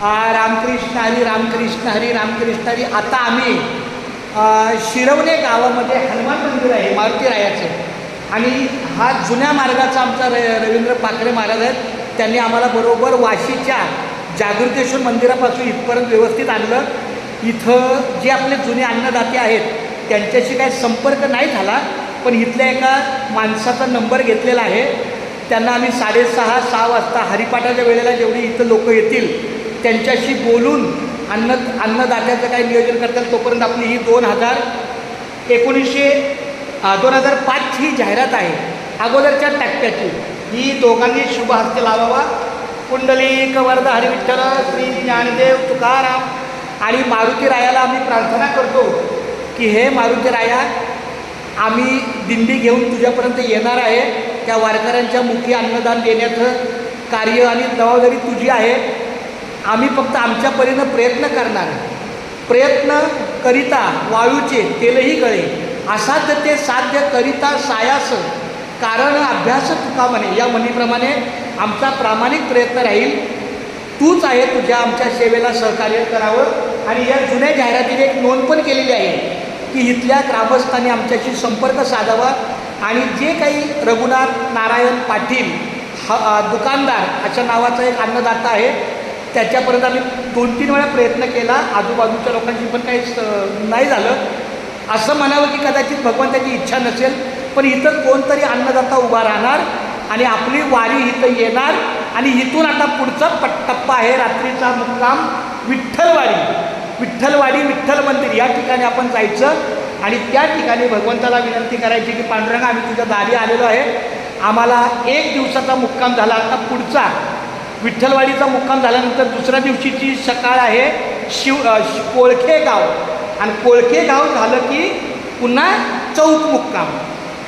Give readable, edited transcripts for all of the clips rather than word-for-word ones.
रामकृष्ण हरी रामकृष्ण हरी रामकृष्ण हरी. आता आम्ही शिरवणे गावामध्ये हनुमान मंदिर आहे मारुती रायाचं, आणि हा जुन्या मार्गाचा आमचा रवींद्र पाखरे महाराज आहेत. त्यांनी आम्हाला बरोबर वाशीच्या जागृतेश्वर मंदिरापासून इथपर्यंत व्यवस्थित आणलं. इथं जे आपले जुने अन्नदाते आहेत त्यांच्याशी काही संपर्क नाही झाला, पण इथल्या एका माणसाचा नंबर घेतलेला आहे. त्यांना आम्ही 6:30-6 वाजता हरिपाठाच्या वेळेला जेवढी इथं लोक येतील त्यांच्याशी बोलून अन्नदात्याचं काही नियोजन करतात. तोपर्यंत आपली ही 2005ची ही जाहिरात आहे, अगोदरच्या टप्प्याची. ही दोघांनी शुभ हस्ते लावावा. कुंडलिक वरद हरिविठ्ठल श्री ज्ञानदेव तुकाराम. आणि मारुती रायाला आम्ही प्रार्थना करतो की हे मारुती राया, आम्ही दिंडी घेऊन तुझ्यापर्यंत येणार आहे. त्या वारकऱ्यांच्या मुखी अन्नदान देण्याचं कार्य आणि जबाबदारी तुझी आहे. आम्ही फक्त आमच्या परीनं प्रयत्न करणार. प्रयत्न करिता वाळूचे तेलही गळे, असाध्य ते साध्य करिता सायास, कारण अभ्यास तुका म्हणे. या म्हणीप्रमाणे आमचा प्रामाणिक प्रयत्न राहील. तूच आहे तुझ्या आमच्या सेवेला सहकार्य करावं. आणि या जुन्या जाहिरातीने एक नोंद पण केलेली आहे की इथल्या ग्रामस्थांनी आमच्याशी संपर्क साधावा. आणि जे काही रघुनाथ नारायण पाटील दुकानदार अशा नावाचा एक अन्नदाता आहे, त्याच्यापर्यंत आम्ही 2-3 वेळा प्रयत्न केला. आजूबाजूच्या लोकांची पण काही नाही झालं. असं म्हणावं की कदाचित भगवंताची इच्छा नसेल, पण इथं कोणतरी अन्नदाता उभा राहणार आणि आपली वारी इथं येणार. आणि इथून आता पुढचा टप्पा आहे रात्रीचा मुक्काम विठ्ठलवाडी विठ्ठल मंदिर या ठिकाणी आपण जायचं. आणि त्या ठिकाणी भगवंताला विनंती करायची की पांडुरंगा, आम्ही तुझ्या दारी आलेलो आहे, आम्हाला 1 दिवसाचा मुक्काम झाला. आता पुढचा विठ्ठलवाडीचा मुक्काम झाल्यानंतर दुसऱ्या दिवशीची सकाळ आहे कोळखे गाव. आणि कोळखे गाव झालं की पुन्हा चौक मुक्काम.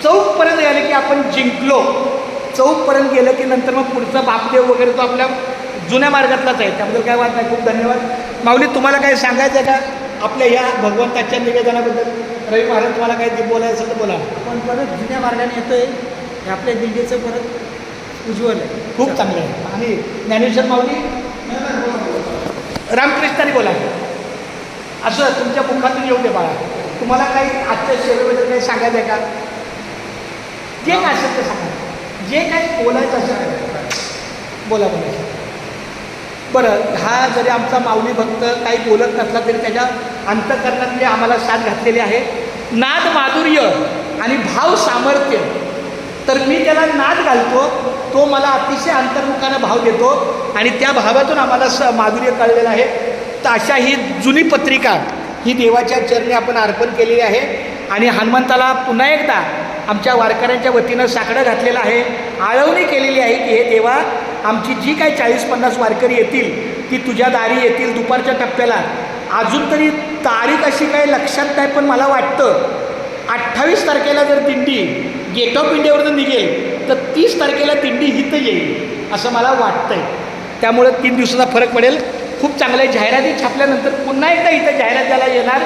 चौकपर्यंत गेलं की आपण जिंकलो. चौकपर्यंत गेलं की नंतर मग पुढचा बापदेव वगैरे तो आपल्या जुन्या मार्गातलाच आहे. त्याबद्दल काय वाट नाही. खूप धन्यवाद. माऊली, तुम्हाला काही सांगायचं आहे का आपल्या ह्या भगवंताच्या निवेदनाबद्दल? रवी महाराज, तुम्हाला काही बोलायचं असेल तर बोला. आपण परत जुन्या मार्गाने येतो आहे, आपल्या दिंडीचं परत उज्ज्वल आहे, खूप चांगलं आहे. आणि ज्ञानेश्वर माऊली, रामकृष्णाने बोला. असं तुमच्या मुखातून येऊ दे बाळा. तुम्हाला काही आजच्या सेवेबद्दल काही सांगायचं आहे का? जे काय असेल ते सांगा, जे काही बोलायचं असेल बोला. बरं, हा जरी आमचा माऊली भक्त काही बोलत नसला तरी त्याच्या अंतःकरणातली आम्हाला साथ घातलेली आहे. नाद माधुर्य आणि भाव सामर्थ्य. तर मी त्याला नाद घालतो, तो मला अतिशय अंतर्मुखानं भाव देतो आणि त्या भावातून आम्हाला माधुर्य कळलेलं आहे. तर अशा ही जुनी पत्रिका ही देवाच्या चरणी आपण अर्पण केलेली आहे. आणि हनुमंताला पुन्हा एकदा आमच्या वारकऱ्यांच्या वतीनं साकडं घातलेलं आहे, आळवणी केलेली आहे की हे देवा, आमची जी काही 40-50 वारकरी येतील ती तुझ्या दारी येतील दुपारच्या टप्प्याला. अजून तरी तारीख अशी काही लक्षात नाही, पण मला वाटतं 28 तारखेला जर दिंडी गेट ऑफ इंडियावरून निघेल तर 30 तारखेला दिंडी इथं येईल असं मला वाटतंय. त्यामुळं 3 दिवसाचा फरक पडेल. खूप चांगल्या जाहिराती छापल्यानंतर पुन्हा एकदा इथं जाहिरात द्यायला येणार.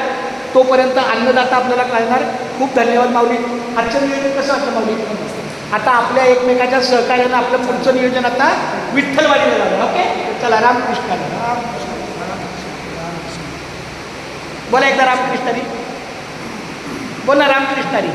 तोपर्यंत अन्नदाता आपल्याला कळणार. खूप धन्यवाद माऊली. आजचं नियोजन कसं असतं माऊली? आता आपल्या एकमेकाच्या सहकार्यानं आपलं पुढचं नियोजन आता विठ्ठलवाडीला झालं. ओके, चला. रामकृष्ण. बोला एकदा रामकृष्णारी. बोला रामकृष्णारी.